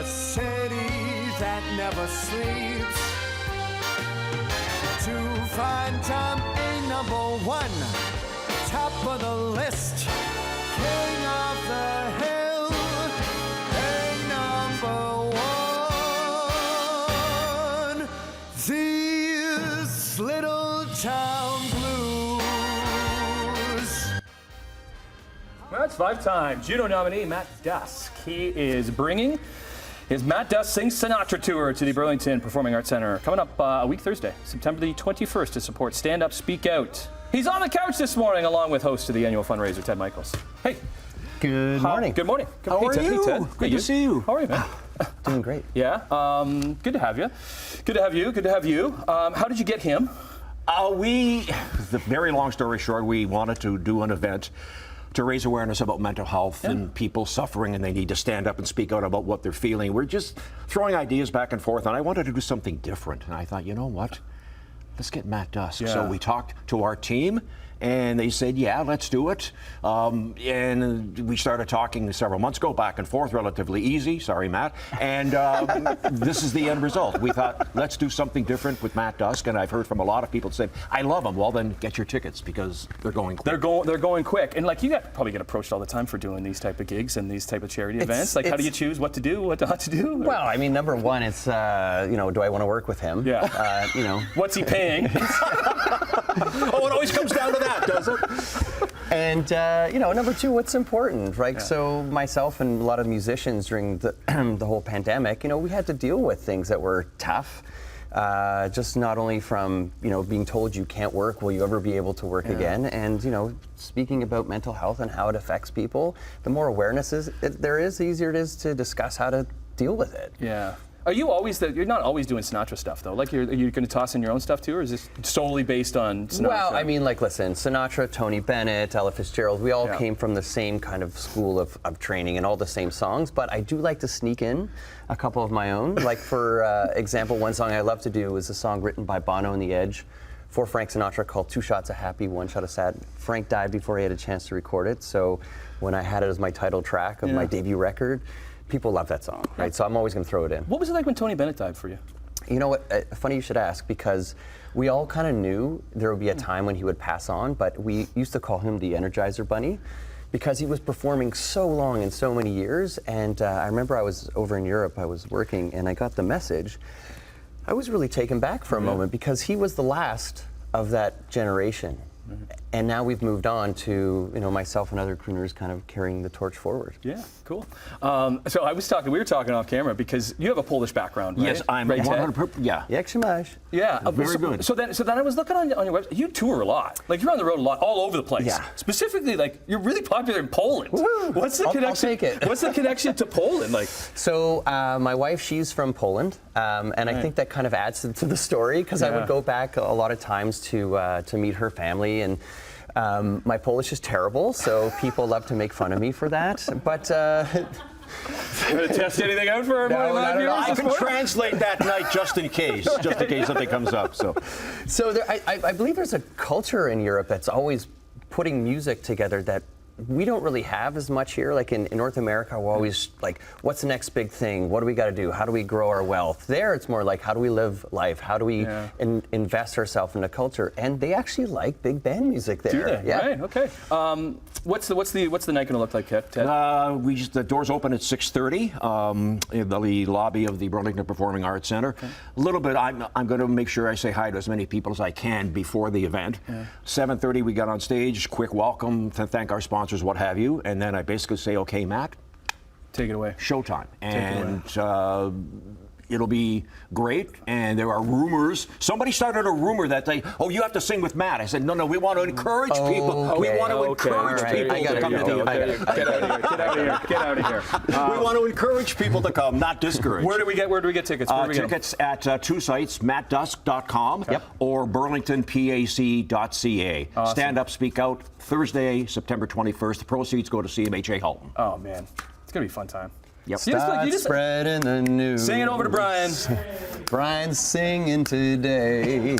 a city that never sleeps. To find Tom a number one, top of the list, king of the hill, a number one. These little town blues. Well, it's 5-time JUNO nominee Matt Dusk. He is bringing his Matt Dusk Sings Sinatra tour to the Burlington Performing Arts Centre coming up a week Thursday, September the 21st, to support Stand Up, Speak Out. He's on the couch this morning along with host of the annual fundraiser, Ted Michaels. Hey. Good morning. Good morning. How are Ted. you? Hey, Ted. Good to see you. How are you, man? Doing great. Yeah. Good to have you. Good to have you. Good to have you. How did you get him? The very long story short, we wanted to do an event to raise awareness about mental health and people suffering, and they need to stand up and speak out about what they're feeling. We're just throwing ideas back and forth, and I wanted to do something different. And I thought, you know what? Let's get Matt Dusk. Yeah. So we talked to our team, and they said, yeah, let's do it. And we started talking several months ago, back and forth, relatively easy. Sorry, Matt. And this is the end result. We thought, let's do something different with Matt Dusk, and I've heard from a lot of people say, I love him. Well, then get your tickets, because they're going quick. They're going quick. And like, you probably get approached all the time for doing these type of gigs and these type of charity events. Like, how do you choose what to do, what not to do? Well, I mean, number one, it's, do I want to work with him? Yeah. What's he paying? Oh, it always comes down to that, does it? And, number two, what's important, right? Yeah. So myself and a lot of musicians during the, the whole pandemic, we had to deal with things that were tough. Just not only from, being told you can't work, will you ever be able to work again? And, speaking about mental health and how it affects people, the more awareness there is, the easier it is to discuss how to deal with it. Yeah. Are you always you're not always doing Sinatra stuff though? Like, are you going to toss in your own stuff too, or is this solely based on Sinatra? Well, I mean, listen, Sinatra, Tony Bennett, Ella Fitzgerald, we all came from the same kind of school of training and all the same songs, but I do like to sneak in a couple of my own. Like, for example, one song I love to do is a song written by Bono and the Edge for Frank Sinatra called 2 Shots of Happy, 1 Shot of Sad. Frank died before he had a chance to record it, so when I had it as my title track of my debut record, people love that song, right? So I'm always going to throw it in. What was it like when Tony Bennett died for you? You know what? Funny you should ask, because we all kind of knew there would be a time when he would pass on, but we used to call him the Energizer Bunny because he was performing so long and so many years. And I remember I was over in Europe, I was working, and I got the message. I was really taken back for a moment, because he was the last of that generation. And now we've moved on to, myself and other crooners kind of carrying the torch forward. Yeah, cool. So we were talking off camera, because you have a Polish background, right? Yes, I'm 100%. Yeah. Jak się masz? Yeah, very good. So then I was looking on your website. You tour a lot. Like, you're on the road a lot, all over the place. Yeah. Specifically, like, you're really popular in Poland. Woo-hoo. What's the connection? I'll take it. What's the connection to Poland like? So my wife, she's from Poland, and I think that kind of adds to the story, because I would go back a lot of times to meet her family, and my Polish is terrible, so people love to make fun of me for that. But you want to test anything out for our morning live viewers? I can translate that night just in case something comes up. So I believe there's a culture in Europe that's always putting music together that we don't really have as much here. Like in North America, we're always like, what's the next big thing? What do we got to do? How do we grow our wealth? There, it's more like, how do we live life? How do we invest ourselves in a culture? And they actually like big band music there. Do they? Yeah. Right. Okay. What's the night going to look like, Ted? The doors open at 6:30 in the lobby of the Burlington Performing Arts Centre. Okay. A little bit. I'm going to make sure I say hi to as many people as I can before the event. 7:30 we got on stage. Quick welcome to thank our sponsors, what have you, and then I basically say, okay, Matt, take it away. Showtime. And it'll be great. And there are rumors. Somebody started a rumor that you have to sing with Matt. I said, no, we want to encourage people. We want to encourage people to come to the event. Get out of here. We want to encourage people to come, not discourage. Where do we get tickets? Tickets at two sites, mattdusk.com or burlingtonpac.ca. Awesome. Stand Up, Speak Out, Thursday, September 21st. The proceeds go to CMHA Halton. Oh, man. It's going to be a fun time. Yep. Start spreading the news. Sing it over to Brian. Brian's singing today.